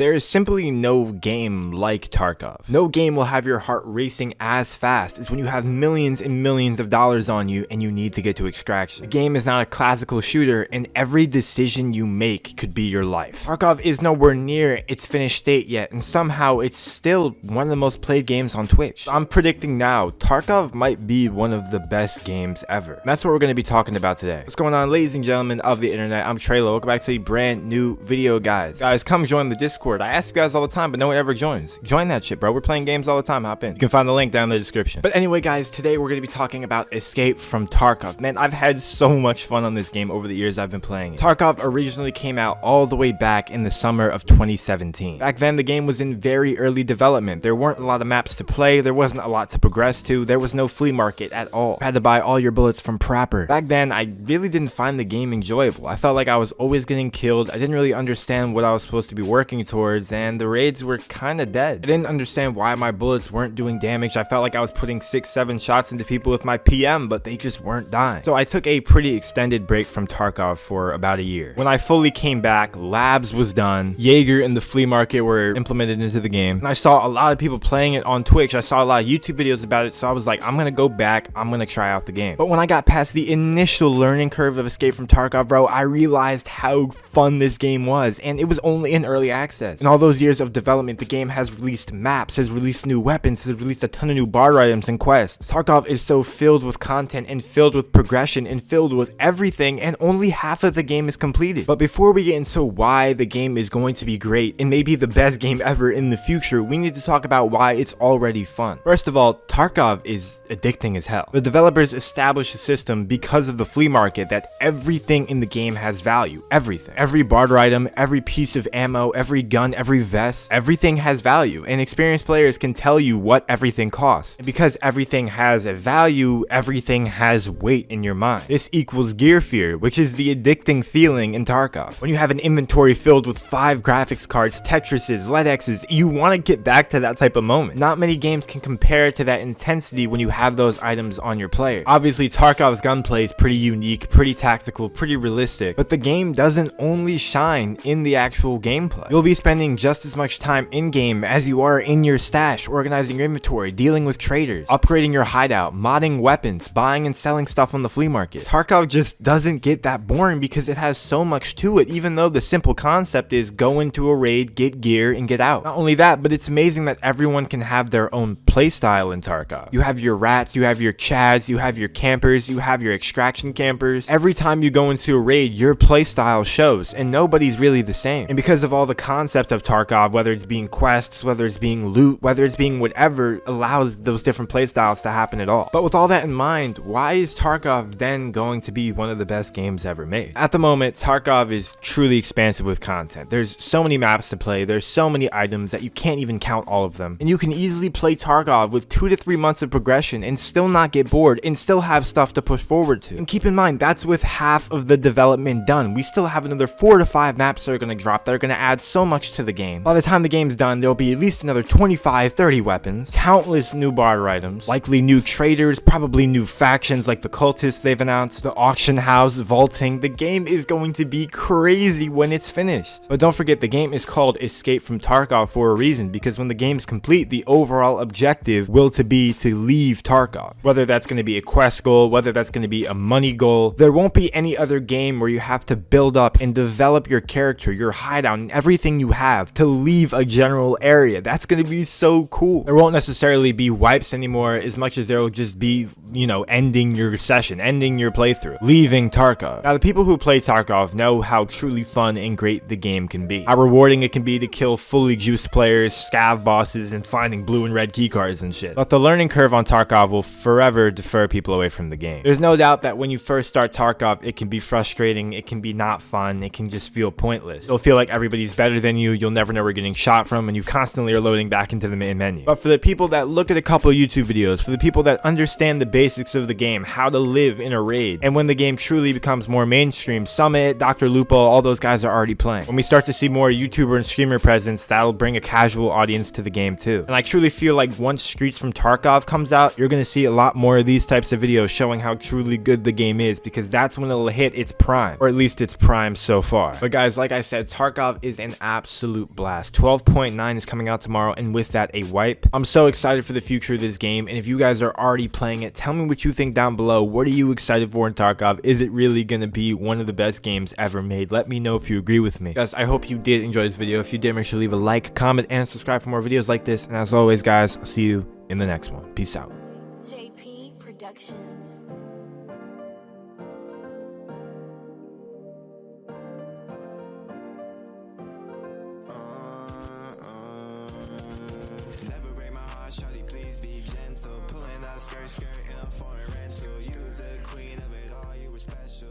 There is simply no game like Tarkov. No game will have your heart racing as fast as when you have millions and millions of dollars on you and you need to get to extraction. The game is not a classical shooter, and every decision you make could be your life. Tarkov is nowhere near its finished state yet, and somehow it's still one of the most played games on Twitch. I'm predicting now, Tarkov might be one of the best games ever. And that's what we're going to be talking about today. What's going on, ladies and gentlemen of the internet? I'm Treyllo. Welcome back to a brand new video, guys. Guys, come join the Discord. I ask you guys all the time, but no one ever joins. Join that shit, bro. We're playing games all the time. Hop in. You can find the link down in the description. But anyway, guys, today we're going to be talking about Escape from Tarkov. Man, I've had so much fun on this game over the years I've been playing it. Tarkov originally came out all the way back in the summer of 2017. Back then, the game was in very early development. There weren't a lot of maps to play. There wasn't a lot to progress to. There was no flea market at all. You had to buy all your bullets from Prapper. Back then, I really didn't find the game enjoyable. I felt like I was always getting killed. I didn't really understand what I was supposed to be working towards, and the raids were kind of dead. I didn't understand why my bullets weren't doing damage. I felt like I was putting 6-7 shots into people with my PM, but they just weren't dying. So I took a pretty extended break from Tarkov for about a year. When I fully came back, Labs was done. Jaeger and the flea market were implemented into the game, and I saw a lot of people playing it on Twitch. I saw a lot of YouTube videos about it, so I was like, I'm gonna go back. I'm gonna try out the game. But when I got past the initial learning curve of Escape from Tarkov, bro, I realized how fun this game was, and it was only in early access. In all those years of development, the game has released maps, has released new weapons, has released a ton of new bar items and quests. Tarkov is so filled with content and filled with progression and filled with everything, and only half of the game is completed. But before we get into why the game is going to be great and maybe the best game ever in the future, we need to talk about why it's already fun. First of all, Tarkov is addicting as hell. The developers established a system because of the flea market that everything in the game has value. Everything. Every barter item, every piece of ammo, every gun, every vest, everything has value, and experienced players can tell you what everything costs. And because everything has a value, everything has weight in your mind. This equals gear fear, which is the addicting feeling in Tarkov. When you have an inventory filled with 5 graphics cards, Tetrises, LEDXs, you want to get back to that type of moment. Not many games can compare to that intensity when you have those items on your player. Obviously, Tarkov's gunplay is pretty unique, pretty tactical, pretty realistic, but the game doesn't only shine in the actual gameplay. You'll be spending just as much time in-game as you are in your stash, organizing your inventory, dealing with traders, upgrading your hideout, modding weapons, buying and selling stuff on the flea market. Tarkov just doesn't get that boring because it has so much to it, even though the simple concept is go into a raid, get gear, and get out. Not only that, but it's amazing that everyone can have their own playstyle in Tarkov. You have your rats, you have your chads, you have your campers, you have your extraction campers. Every time you go into a raid, your playstyle shows, and nobody's really the same. And because of all the concept of Tarkov, whether it's being quests, whether it's being loot, whether it's being whatever, allows those different playstyles to happen at all. But with all that in mind, why is Tarkov then going to be one of the best games ever made? At the moment, Tarkov is truly expansive with content. There's so many maps to play, there's so many items that you can't even count all of them. And you can easily play Tarkov with 2 to 3 months of progression and still not get bored and still have stuff to push forward to. And keep in mind, that's with half of the development done. We still have another 4 to 5 maps that are going to drop that are going to add so much to the game. By the time the game's done, there'll be at least another 25-30 weapons, countless new barter items, likely new traders, probably new factions like the cultists they've announced, the auction house, vaulting. The game is going to be crazy when it's finished. But don't forget, the game is called Escape from Tarkov for a reason, because when the game's complete, the overall objective will be to leave Tarkov. Whether that's going to be a quest goal, whether that's going to be a money goal, there won't be any other game where you have to build up and develop your character, your hideout, and everything you have to leave a general area. That's going to be so cool. There won't necessarily be wipes anymore as much as there will just be, you know, ending your session, ending your playthrough, leaving Tarkov. Now, the people who play Tarkov know how truly fun and great the game can be. How rewarding it can be to kill fully juiced players, scav bosses, and finding blue and red keycards and shit. But the learning curve on Tarkov will forever deter people away from the game. There's no doubt that when you first start Tarkov, it can be frustrating, it can be not fun, it can just feel pointless. You'll feel like everybody's better than you, you'll never know where you're getting shot from, and you constantly are loading back into the main menu. But for the people that look at a couple of YouTube videos, for the people that understand the basics of the game, how to live in a raid, and when the game truly becomes more mainstream, Summit, Dr. Lupo, all those guys are already playing. When we start to see more YouTuber and streamer presence, that'll bring a casual audience to the game too. And I truly feel like once Streets from Tarkov comes out, you're gonna see a lot more of these types of videos showing how truly good the game is, because that's when it'll hit its prime, or at least its prime so far. But guys, like I said, Tarkov is an absolute absolute blast. 12.9 is coming out tomorrow, and with that, a wipe. I'm so excited for the future of this game, and if you guys are already playing it, tell me what you think down below. What are you excited for in Tarkov? Is it really gonna be one of the best games ever made? Let me know if you agree with me. Guys, I hope you did enjoy this video. If you did, make sure to leave a like, comment, and subscribe for more videos like this. And as always, guys, I'll see you in the next one. Peace out. JP Productions. Never break my heart, shawty, please be gentle. Pulling out skirt in a foreign rental. You was the queen of it all, you were special.